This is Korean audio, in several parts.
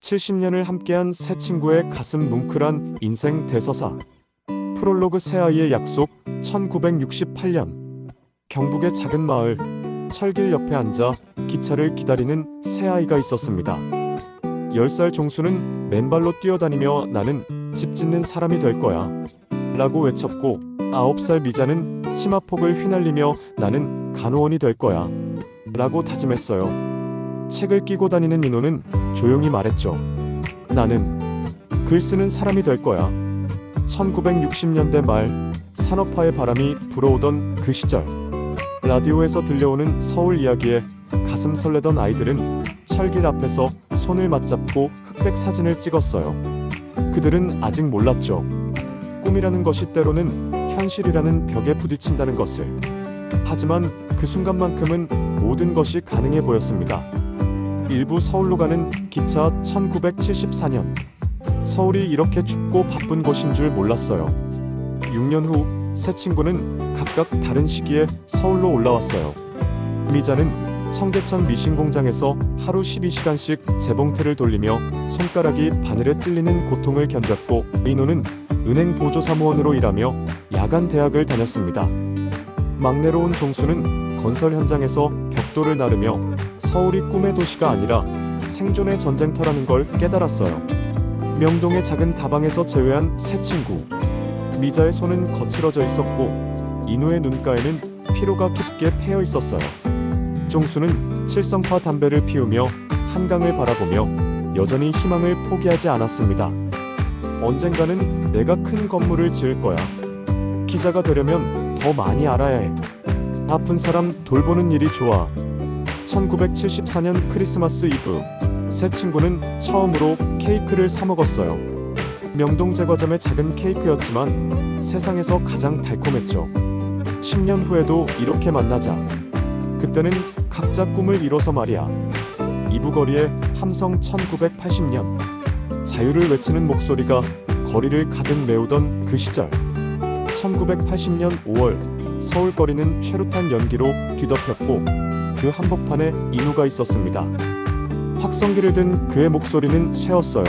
70년을 함께한 새 친구의 가슴 뭉클한 인생 대서사. 프롤로그 새아이의 약속. 1968년 경북의 작은 마을 철길 옆에 앉아 기차를 기다리는 새아이가 있었습니다. 10살 종수는 맨발로 뛰어다니며 나는 집 짓는 사람이 될 거야 라고 외쳤고, 9살 미자는 치마폭을 휘날리며 나는 간호원이 될 거야 라고 다짐했어요. 책을 끼고 다니는 민호는 조용히 말했죠. 나는 글 쓰는 사람이 될 거야. 1960년대 말 산업화의 바람이 불어오던 그 시절, 라디오에서 들려오는 서울 이야기에 가슴 설레던 아이들은 철길 앞에서 손을 맞잡고 흑백 사진을 찍었어요. 그들은 아직 몰랐죠. 꿈이라는 것이 때로는 현실이라는 벽에 부딪힌다는 것을. 하지만 그 순간만큼은 모든 것이 가능해 보였습니다. 일부 서울로 가는 기차. 1974년 서울이 이렇게 춥고 바쁜 곳인 줄 몰랐어요. 6년 후 새 친구는 각각 다른 시기에 서울로 올라왔어요. 미자는 청계천 미신 공장에서 하루 12시간씩 재봉틀을 돌리며 손가락이 바늘에 찔리는 고통을 견뎠고, 민호는 은행 보조사무원으로 일하며 야간 대학을 다녔습니다. 막내로 온 종수는 건설 현장에서 벽돌을 나르며 서울이 꿈의 도시가 아니라 생존의 전쟁터라는 걸 깨달았어요. 명동의 작은 다방에서 재회한 새 친구. 미자의 손은 거칠어져 있었고 인우의 눈가에는 피로가 깊게 패여 있었어요. 종수는 칠성파 담배를 피우며 한강을 바라보며 여전히 희망을 포기하지 않았습니다. 언젠가는 내가 큰 건물을 지을 거야. 기자가 되려면 더 많이 알아야 해. 아픈 사람 돌보는 일이 좋아. 1974년 크리스마스 이브, 새 친구는 처음으로 케이크를 사 먹었어요. 명동 제과점의 작은 케이크였지만 세상에서 가장 달콤했죠. 10년 후에도 이렇게 만나자. 그때는 각자 꿈을 이뤄서 말이야. 이부거리의 함성. 1980년 자유를 외치는 목소리가 거리를 가득 메우던 그 시절. 1980년 5월 서울거리는 최루탄 연기로 뒤덮였고 그 한복판에 인우가 있었습니다. 확성기를 든 그의 목소리는 쇠었어요.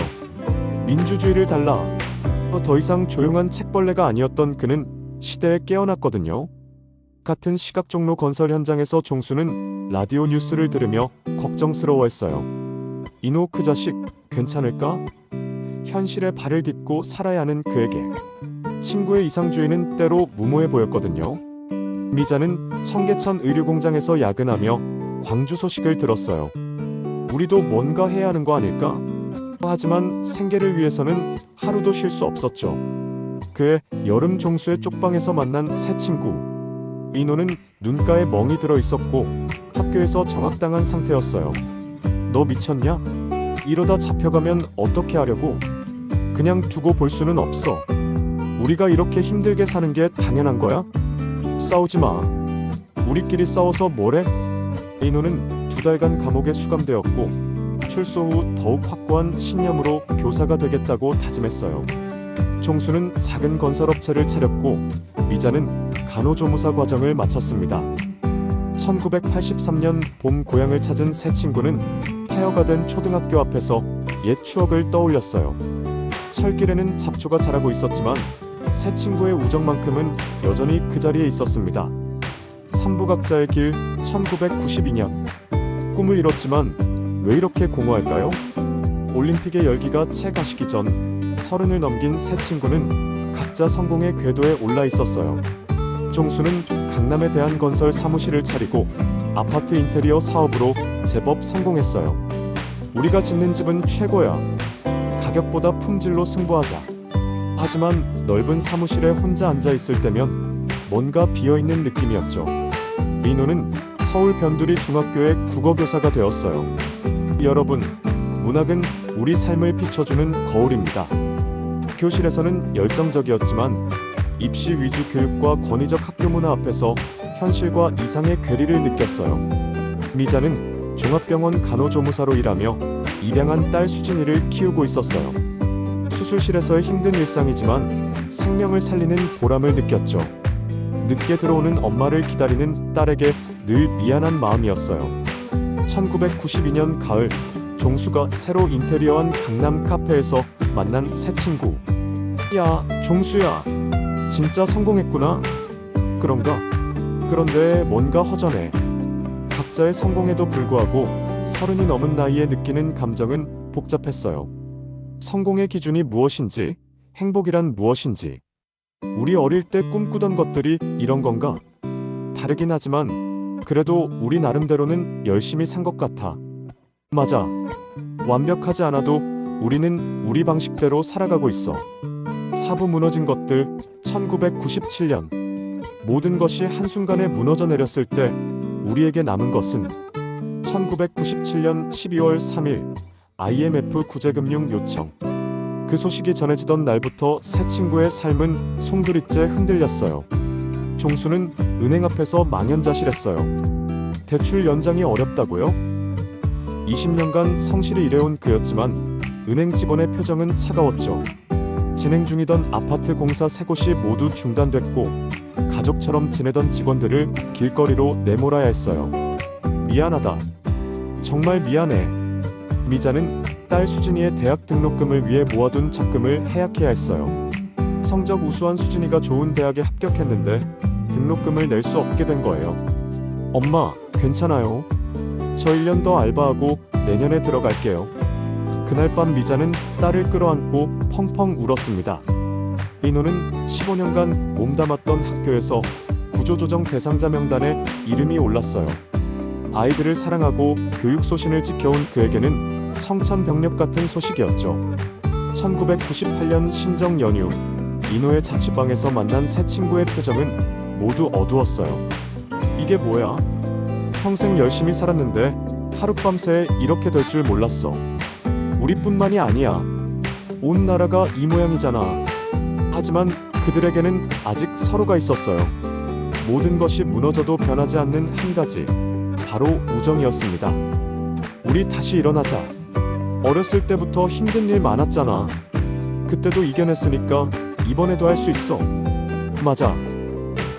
민주주의를 달라. 더 이상 조용한 책벌레가 아니었던 그는 시대에 깨어났거든요. 같은 시각 종로 건설 현장에서 종수는 라디오 뉴스를 들으며 걱정스러워했어요. 인호 그 자식 괜찮을까? 현실에 발을 딛고 살아야 하는 그에게 친구의 이상주의는 때로 무모해 보였거든요. 미자는 청계천 의류공장에서 야근하며 광주 소식을 들었어요. 우리도 뭔가 해야 하는 거 아닐까? 하지만 생계를 위해서는 하루도 쉴 수 없었죠. 그의 여름 종수의 쪽방에서 만난 새 친구. 민호는 눈가에 멍이 들어 있었고 학교에서 정학당한 상태였어요. 너 미쳤냐? 이러다 잡혀가면 어떻게 하려고? 그냥 두고 볼 수는 없어. 우리가 이렇게 힘들게 사는 게 당연한 거야? 싸우지 마. 우리끼리 싸워서 뭐래? 민호는 2달간 감옥에 수감되었고 출소 후 더욱 확고한 신념으로 교사가 되겠다고 다짐했어요. 종수는 작은 건설업체를 차렸고 미자는 간호조무사 과정을 마쳤습니다. 1983년 봄 고향을 찾은 새 친구는 폐허가 된 초등학교 앞에서 옛 추억을 떠올렸어요. 철길에는 잡초가 자라고 있었지만 새 친구의 우정만큼은 여전히 그 자리에 있었습니다. 삼부각자의 길. 1992년 꿈을 이뤘지만 왜 이렇게 공허할까요? 올림픽의 열기가 채 가시기 전 30을 넘긴 새 친구는 각자 성공의 궤도에 올라 있었어요. 종수는 강남에 대한건설 사무실을 차리고 아파트 인테리어 사업으로 제법 성공했어요. 우리가 짓는 집은 최고야. 가격보다 품질로 승부하자. 하지만 넓은 사무실에 혼자 앉아 있을 때면 뭔가 비어있는 느낌이었죠. 민호는 서울 변두리 중학교의 국어교사가 되었어요. 여러분, 문학은 우리 삶을 비춰주는 거울입니다. 교실에서는 열정적이었지만 입시 위주 교육과 권위적 학교 문화 앞에서 현실과 이상의 괴리를 느꼈어요. 미자는 종합병원 간호조무사로 일하며 입양한 딸 수진이를 키우고 있었어요. 수술실에서의 힘든 일상이지만 생명을 살리는 보람을 느꼈죠. 늦게 들어오는 엄마를 기다리는 딸에게 늘 미안한 마음이었어요. 1992년 가을 종수가 새로 인테리어한 강남 카페에서 만난 새 친구. 야, 종수야. 진짜 성공했구나. 그런가? 그런데 뭔가 허전해. 각자의 성공에도 불구하고 30이 넘은 나이에 느끼는 감정은 복잡했어요. 성공의 기준이 무엇인지, 행복이란 무엇인지, 우리 어릴 때 꿈꾸던 것들이 이런 건가? 다르긴 하지만 그래도 우리 나름대로는 열심히 산 것 같아. 맞아. 완벽하지 않아도 우리는 우리 방식대로 살아가고 있어. 사부 무너진 것들, 1997년. 모든 것이 한순간에 무너져 내렸을 때 우리에게 남은 것은 1997년 12월 3일 IMF 구제금융 요청. 그 소식이 전해지던 날부터 새 친구의 삶은 송두리째 흔들렸어요. 종수는 은행 앞에서 망연자실했어요. 대출 연장이 어렵다고요? 20년간 성실히 일해온 그였지만 은행 직원의 표정은 차가웠죠. 진행 중이던 아파트 공사 3곳이 모두 중단됐고 가족처럼 지내던 직원들을 길거리로 내몰아야 했어요. 미안하다. 정말 미안해. 미자는 딸 수진이의 대학 등록금을 위해 모아둔 적금을 해약해야 했어요. 성적 우수한 수진이가 좋은 대학에 합격했는데 등록금을 낼 수 없게 된 거예요. 엄마, 괜찮아요. 저 1년 더 알바하고 내년에 들어갈게요. 그날 밤 미자는 딸을 끌어안고 펑펑 울었습니다. 민호는 15년간 몸담았던 학교에서 구조조정 대상자 명단에 이름이 올랐어요. 아이들을 사랑하고 교육 소신을 지켜온 그에게는 청천벽력 같은 소식이었죠. 1998년 신정 연휴, 민호의 자취방에서 만난 새 친구의 표정은 모두 어두웠어요. 이게 뭐야? 평생 열심히 살았는데 하룻밤새 이렇게 될 줄 몰랐어. 우리뿐만이 아니야. 온 나라가 이 모양이잖아. 하지만 그들에게는 아직 서로가 있었어요. 모든 것이 무너져도 변하지 않는 한 가지, 바로 우정이었습니다. 우리 다시 일어나자. 어렸을 때부터 힘든 일 많았잖아. 그때도 이겨냈으니까 이번에도 할 수 있어. 맞아.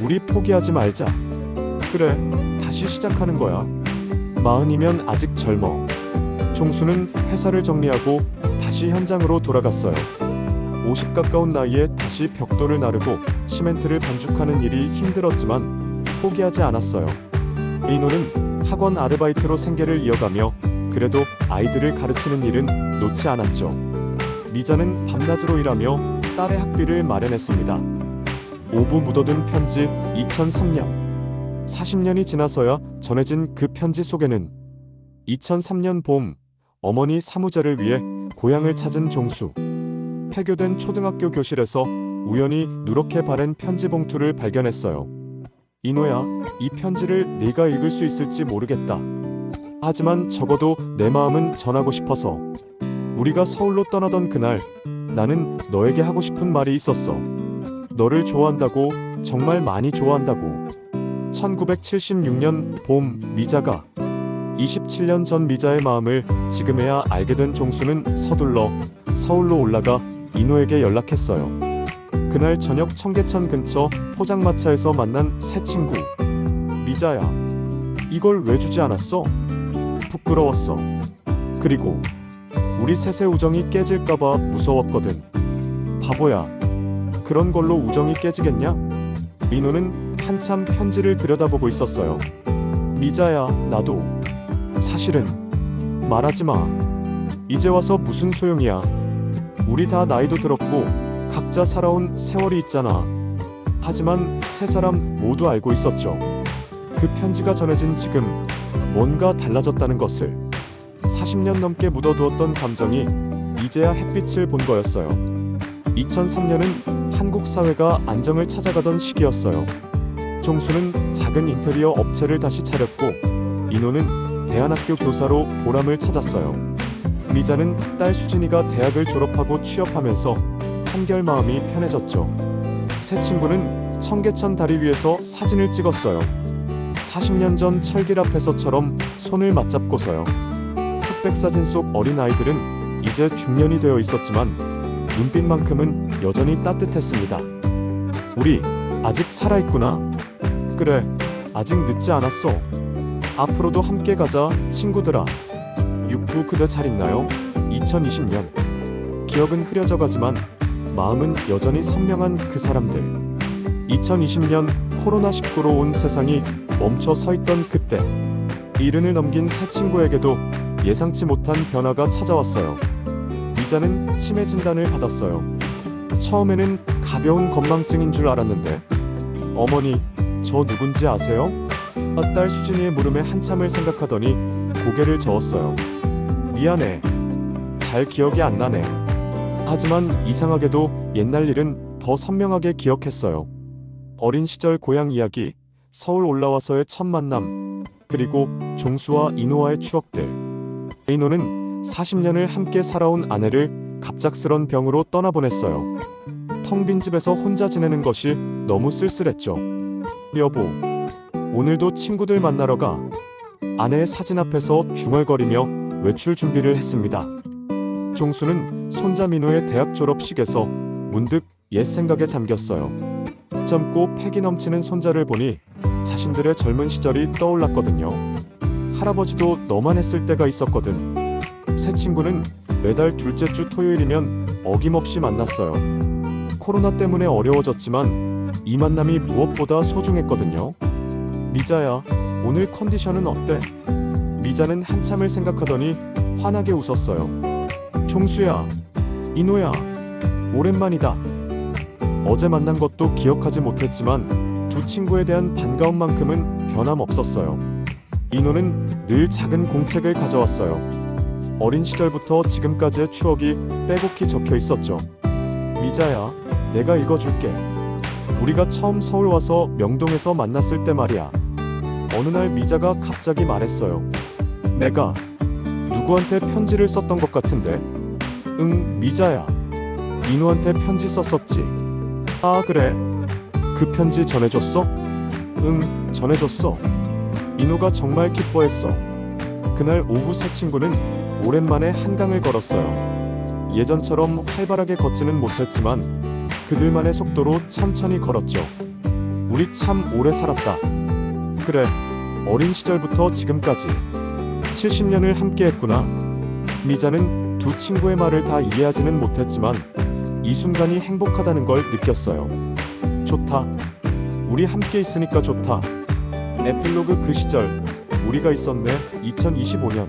우리 포기하지 말자. 그래, 다시 시작하는 거야. 40이면 아직 젊어. 종수는 회사를 정리하고 다시 현장으로 돌아갔어요. 50 가까운 나이에 다시 벽돌을 나르고 시멘트를 반죽하는 일이 힘들었지만 포기하지 않았어요. 민호는 학원 아르바이트로 생계를 이어가며 그래도 아이들을 가르치는 일은 놓지 않았죠. 미자는 밤낮으로 일하며 딸의 학비를 마련했습니다. 오부 묻어둔 편지 2003년. 40년이 지나서야 전해진 그 편지 속에는 2003년 봄, 어머니 사무제를 위해 고향을 찾은 종수. 폐교된 초등학교 교실에서 우연히 누렇게 바랜 편지 봉투를 발견했어요. 인호야, 이 편지를 네가 읽을 수 있을지 모르겠다. 하지만 적어도 내 마음은 전하고 싶어서. 우리가 서울로 떠나던 그날, 나는 너에게 하고 싶은 말이 있었어. 너를 좋아한다고, 정말 많이 좋아한다고. 1976년 봄, 미자가 27년 전 미자의 마음을 지금에야 알게 된 종수는 서둘러 서울로 올라가 인호에게 연락했어요. 그날 저녁 청계천 근처 포장마차에서 만난 새 친구. 미자야, 이걸 왜 주지 않았어? 부끄러웠어. 그리고 우리 셋의 우정이 깨질까봐 무서웠거든. 바보야, 그런 걸로 우정이 깨지겠냐? 민호는 한참 편지를 들여다보고 있었어요. 미자야, 나도 사실은 말하지 마. 이제 와서 무슨 소용이야. 우리 다 나이도 들었고 각자 살아온 세월이 있잖아. 하지만 세 사람 모두 알고 있었죠. 그 편지가 전해진 지금 뭔가 달라졌다는 것을. 40년 넘게 묻어두었던 감정이 이제야 햇빛을 본 거였어요. 2003년은 한국 사회가 안정을 찾아가던 시기였어요. 종수는 작은 인테리어 업체를 다시 차렸고 인호는 대안학교 교사로 보람을 찾았어요. 미자는 딸 수진이가 대학을 졸업하고 취업하면서 한결 마음이 편해졌죠. 새 친구는 청계천 다리 위에서 사진을 찍었어요. 40년 전 철길 앞에서처럼 손을 맞잡고서요. 흑백사진 속 어린아이들은 이제 중년이 되어 있었지만 눈빛만큼은 여전히 따뜻했습니다. 우리 아직 살아있구나. 그래, 아직 늦지 않았어. 앞으로도 함께 가자, 친구들아. 육부 그대 잘 있나요? 2020년. 기억은 흐려져 가지만 마음은 여전히 선명한 그 사람들. 2020년 코로나19로 온 세상이 멈춰 서 있던 그때, 이른을 넘긴 새 친구에게도 예상치 못한 변화가 찾아왔어요. 미자는 치매 진단을 받았어요. 처음에는 가벼운 건망증인 줄 알았는데, 어머니, 저 누군지 아세요? 딸 수진이의 물음에 한참을 생각하더니 고개를 저었어요. 미안해. 잘 기억이 안 나네. 하지만 이상하게도 옛날 일은 더 선명하게 기억했어요. 어린 시절 고향 이야기, 서울 올라와서의 첫 만남, 그리고 종수와 인호와의 추억들. 인호는 40년을 함께 살아온 아내를 갑작스런 병으로 떠나보냈어요. 텅 빈 집에서 혼자 지내는 것이 너무 쓸쓸했죠. 여보, 오늘도 친구들 만나러 가. 아내의 사진 앞에서 중얼거리며 외출 준비를 했습니다. 종수는 손자 민호의 대학 졸업식에서 문득 옛 생각에 잠겼어요. 젊고 패기 넘치는 손자를 보니 자신들의 젊은 시절이 떠올랐거든요. 할아버지도 너만 했을 때가 있었거든. 새 친구는 매달 둘째 주 토요일이면 어김없이 만났어요. 코로나 때문에 어려워졌지만 이 만남이 무엇보다 소중했거든요. 미자야, 오늘 컨디션은 어때? 미자는 한참을 생각하더니 환하게 웃었어요. 종수야, 인호야, 오랜만이다. 어제 만난 것도 기억하지 못했지만 두 친구에 대한 반가움만큼은 변함없었어요. 인호는 늘 작은 공책을 가져왔어요. 어린 시절부터 지금까지의 추억이 빼곡히 적혀 있었죠. 미자야, 내가 읽어줄게. 우리가 처음 서울 와서 명동에서 만났을 때 말이야. 어느 날 미자가 갑자기 말했어요. 내가 누구한테 편지를 썼던 것 같은데. 응, 미자야. 인호한테 편지 썼었지. 아, 그래. 그 편지 전해줬어? 응, 전해줬어. 인호가 정말 기뻐했어. 그날 오후 새 친구는 오랜만에 한강을 걸었어요. 예전처럼 활발하게 걷지는 못했지만 그들만의 속도로 천천히 걸었죠. 우리 참 오래 살았다. 그래, 어린 시절부터 지금까지 70년을 함께했구나. 미자는 두 친구의 말을 다 이해하지는 못했지만 이 순간이 행복하다는 걸 느꼈어요. 좋다. 우리 함께 있으니까 좋다. 에필로그 그 시절 우리가 있었네. 2025년.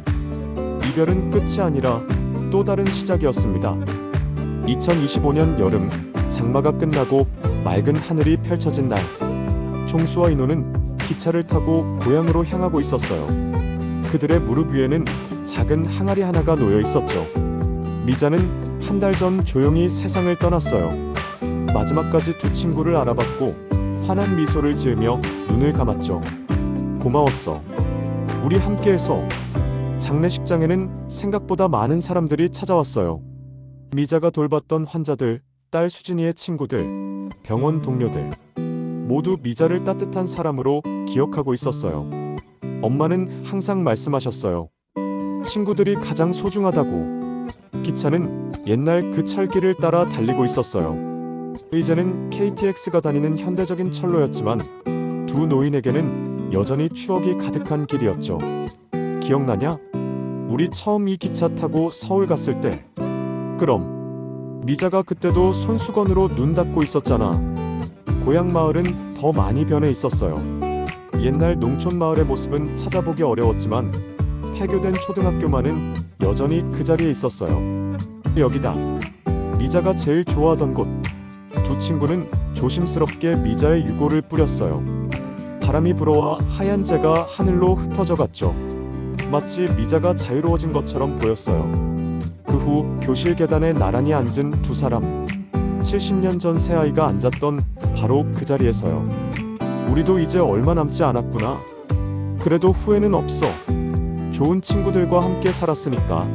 이별은 끝이 아니라 또 다른 시작이었습니다. 2025년 여름, 장마가 끝나고 맑은 하늘이 펼쳐진 날, 종수와 인호는 기차를 타고 고향으로 향하고 있었어요. 그들의 무릎 위에는 작은 항아리 하나가 놓여 있었죠. 미자는 한 달 전 조용히 세상을 떠났어요. 마지막까지 두 친구를 알아봤고 환한 미소를 지으며 눈을 감았죠. 고마웠어. 우리 함께해서. 장례식장에는 생각보다 많은 사람들이 찾아왔어요. 미자가 돌봤던 환자들, 딸 수진이의 친구들, 병원 동료들. 모두 미자를 따뜻한 사람으로 기억하고 있었어요. 엄마는 항상 말씀하셨어요. 친구들이 가장 소중하다고. 기차는 옛날 그 철길을 따라 달리고 있었어요. 이제는 KTX가 다니는 현대적인 철로였지만 두 노인에게는 여전히 추억이 가득한 길이었죠. 기억나냐? 우리 처음 이 기차 타고 서울 갔을 때. 그럼 미자가 그때도 손수건으로 눈 닦고 있었잖아. 고향 마을은 더 많이 변해 있었어요. 옛날 농촌 마을의 모습은 찾아보기 어려웠지만 폐교된 초등학교만은 여전히 그 자리에 있었어요. 여기다. 미자가 제일 좋아하던 곳. 두 친구는 조심스럽게 미자의 유골을 뿌렸어요. 바람이 불어와 하얀 재가 하늘로 흩어져 갔죠. 마치 미자가 자유로워진 것처럼 보였어요. 그 후 교실 계단에 나란히 앉은 두 사람. 70년 전 새아이가 앉았던 바로 그 자리에서요. 우리도 이제 얼마 남지 않았구나. 그래도 후회는 없어. 좋은 친구들과 함께 살았으니까.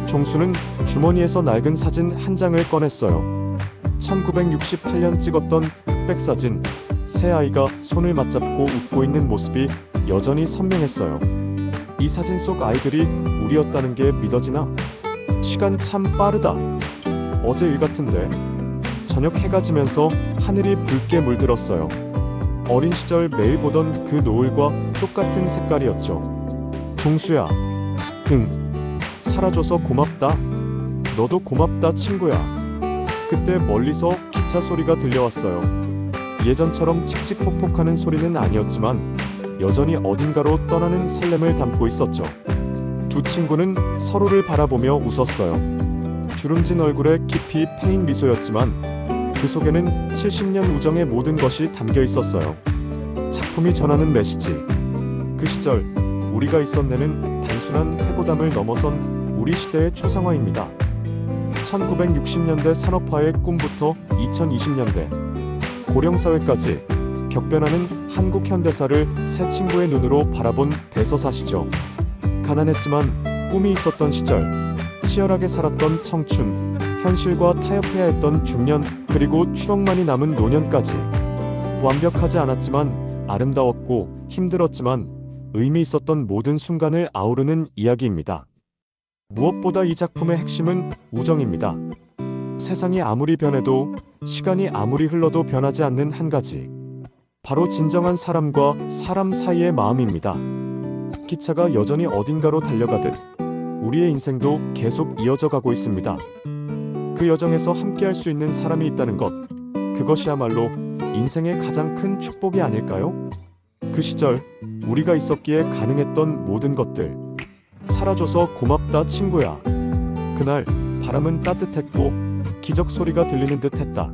종수는 주머니에서 낡은 사진 한 장을 꺼냈어요. 1968년 찍었던 흑백 사진. 새아이가 손을 맞잡고 웃고 있는 모습이 여전히 선명했어요. 이 사진 속 아이들이 우리였다는 게 믿어지나? 시간 참 빠르다. 어제 일 같은데. 저녁 해가 지면서 하늘이 붉게 물들었어요. 어린 시절 매일 보던 그 노을과 똑같은 색깔이었죠. 종수야. 응. 살아줘서 고맙다. 너도 고맙다, 친구야. 그때 멀리서 기차 소리가 들려왔어요. 예전처럼 칙칙폭폭하는 소리는 아니었지만 여전히 어딘가로 떠나는 설렘을 담고 있었죠. 두 친구는 서로를 바라보며 웃었어요. 주름진 얼굴에 깊이 패인 미소였지만 그 속에는 70년 우정의 모든 것이 담겨 있었어요. 작품이 전하는 메시지. 그 시절 우리가 있었네는 단순한 회고담을 넘어선 우리 시대의 초상화입니다. 1960년대 산업화의 꿈부터 2020년대 고령사회까지 격변하는 한국 현대사를 세 친구의 눈으로 바라본 대서사시죠. 가난했지만 꿈이 있었던 시절, 치열하게 살았던 청춘, 현실과 타협해야 했던 중년, 그리고 추억만이 남은 노년까지. 완벽하지 않았지만 아름다웠고 힘들었지만 의미 있었던 모든 순간을 아우르는 이야기입니다. 무엇보다 이 작품의 핵심은 우정입니다. 세상이 아무리 변해도, 시간이 아무리 흘러도 변하지 않는 한 가지. 바로 진정한 사람과 사람 사이의 마음입니다. 기차가 여전히 어딘가로 달려가듯 우리의 인생도 계속 이어져 가고 있습니다. 그 여정에서 함께할 수 있는 사람이 있다는 것, 그것이야말로 인생의 가장 큰 축복이 아닐까요? 그 시절 우리가 있었기에 가능했던 모든 것들, 살아줘서 고맙다, 친구야. 그날 바람은 따뜻했고 기적 소리가 들리는 듯 했다.